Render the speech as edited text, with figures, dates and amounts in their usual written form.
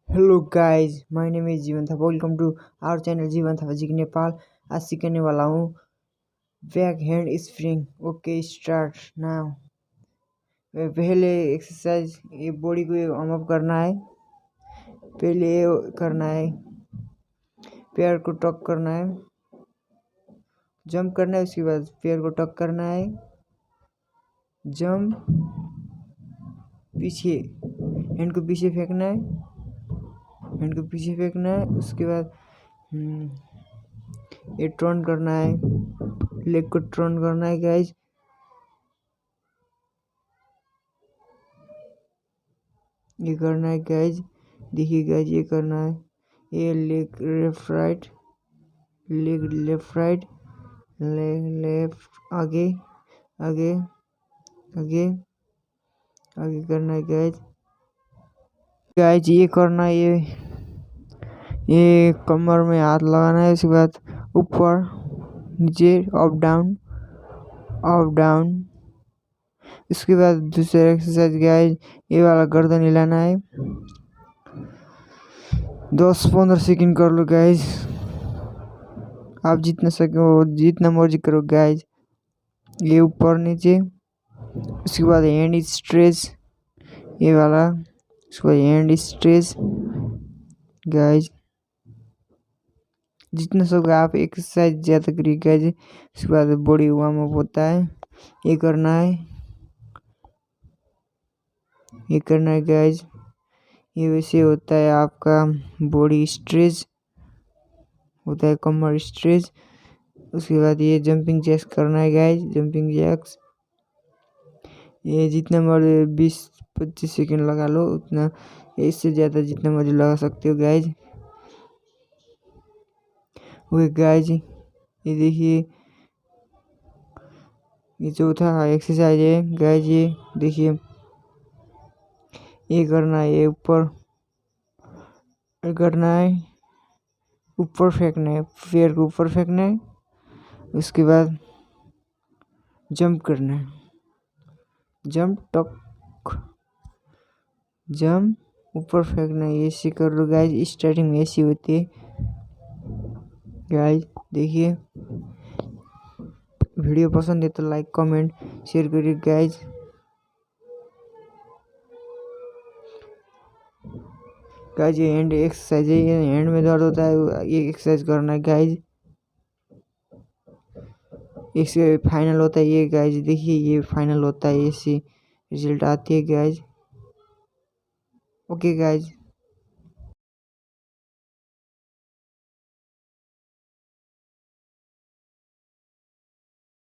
Hello guys, my name is Jeevan Thapa. Welcome to our channel Jeevan Thapa ji Nepal. आज सीखने वाला हूँ back hand spring. Okay, start now. पहले एक्सरसाइज ये बॉडी को वार्म अप करना है। पहले ये करना है, पैर को टक करना है, जंप करना है। उसके बाद पैर को टक करना है, जंप, पीछे हैंड को पीछे फेंकना है, हैंड को पीछे फेंकना है। उसके बाद ये टर्न करना है, लेग को टर्न करना है गाइज। ये करना है गाइज, देखिए गाइज, ये करना है। ये leg left right, leg left right, leg left, आगे आगे आगे आगे करना है गाइज। गाइज ये करना है, ये कमर में हाथ लगाना है। उसके बाद ऊपर नीचे, अप डाउन अप डाउन। इसके बाद दूसरा एक्सरसाइज गाइज, ये वाला गर्दन हिलाना है। 10-15 सेकंड कर लो गाइज। आप जितना सको जितना मर्जी करो गाइज। ये ऊपर नीचे। उसके बाद हैंड स्ट्रेच, ये वाला। उसके बाद हैंड स्ट्रेच गाइज। जितना सको आप एक्सरसाइज ज़्यादा करिए गाइज। उसके बाद बॉडी वार्म अप होता है। ये करना है, ये करना है गाइज। ये वैसे होता है आपका बॉडी स्ट्रेच, होता है कमर स्ट्रेच। उसके बाद ये जंपिंग जैक्स करना है गाइज, जंपिंग जैक्स। ये जितना मर्जी 20-25 सेकंड लगा लो, उतना, इससे ज़्यादा जितना मर्जी लगा सकते हो गाइज। ओके गाइज, ये देखिए, ये चौथा एक्सरसाइज है गाइज। ये देखिए, ये करना है, ये ऊपर करना है, ऊपर फेंकना है, पैर को ऊपर फेंकना है। उसके बाद जंप करना है, जंप टक, जंप, ऊपर फेंकना है। ऐसे कर लो गाइज, स्टार्टिंग में ऐसी होती है गाइज। देखिए, वीडियो पसंद है तो लाइक कमेंट शेयर करिए गाइज। गाइज ये हैंड एक्सरसाइज है, ये हैंड में दर्द होता है, ये एक्सरसाइज करना है गाइज। इससे फाइनल होता है ये गाइज। देखिए, ये फाइनल होता है, ऐसी रिजल्ट आती है गाइज। Okay guys.